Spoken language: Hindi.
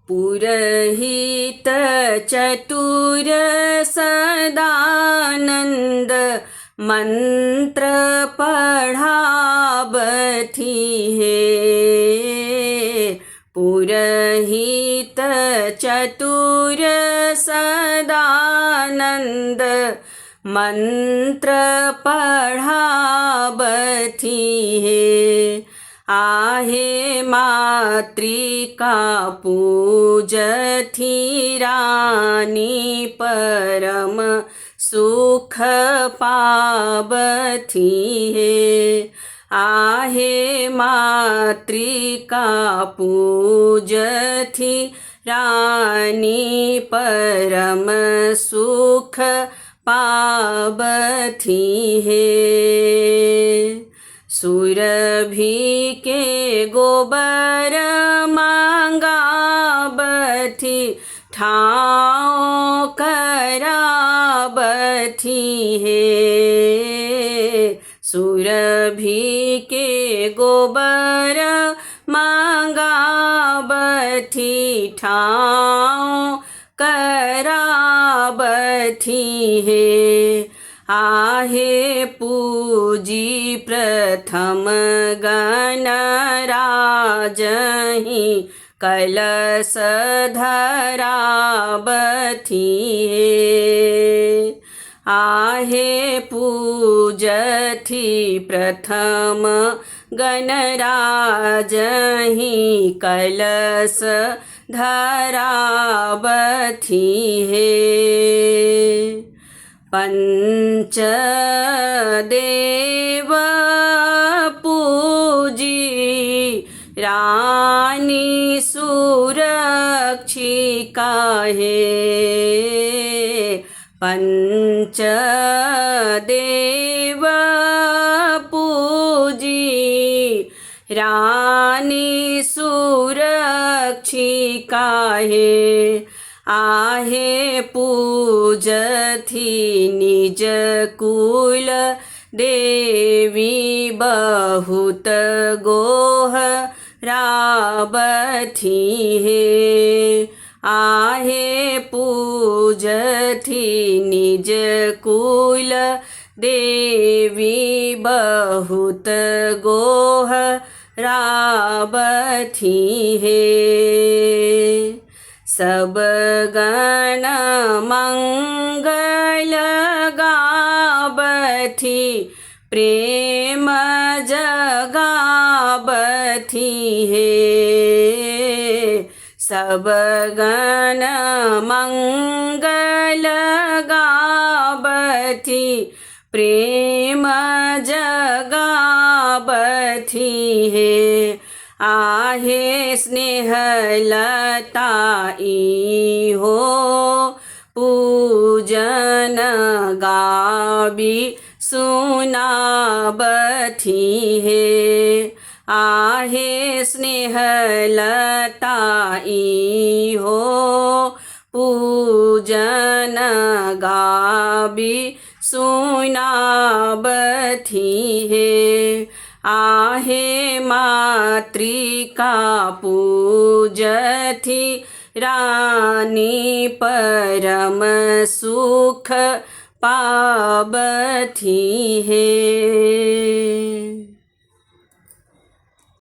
पुरहित चतुर सदानंद मंत्र पढ़ावथी है। पुरहित चतुर सदानंद मंत्र पढ़ावथी है। आहे मातृका पूजथी रानी परम सुख पावथी है। आहे मातृका पूजथी रानी परम सुख पावथी है। सुरभि के गोबर मांगावथी ठाव करावथी है। सुरभि के गोबर मांगावथी ठाव करावथी है। आहे पूजी प्रथम गणराजहि कलश धरावथी है। आहे पूजथी प्रथम गणराजहि कलश धरावथी है। पंचदेव पूजी रानी सुरक्षिका है। पंचदेव पूजी रानी सुरक्षिका है। आहे पूजथी निज कुल देवी बहुत गोहरावथी है। आहे पूजथी निज कुल देवी बहुत गोहरावथी है। सब गण मंगल गावथी प्रेम जगावथी है। सब गण मंगल गावथी प्रेम जगावथी है। आहे स्नेहलता इहो पूजन गावी सुनावथी है। आहे स्नेहलता इहो पूजन गावी सुनावथी है। आहे मातृका पूजथी रानी परम सुख पावथी है।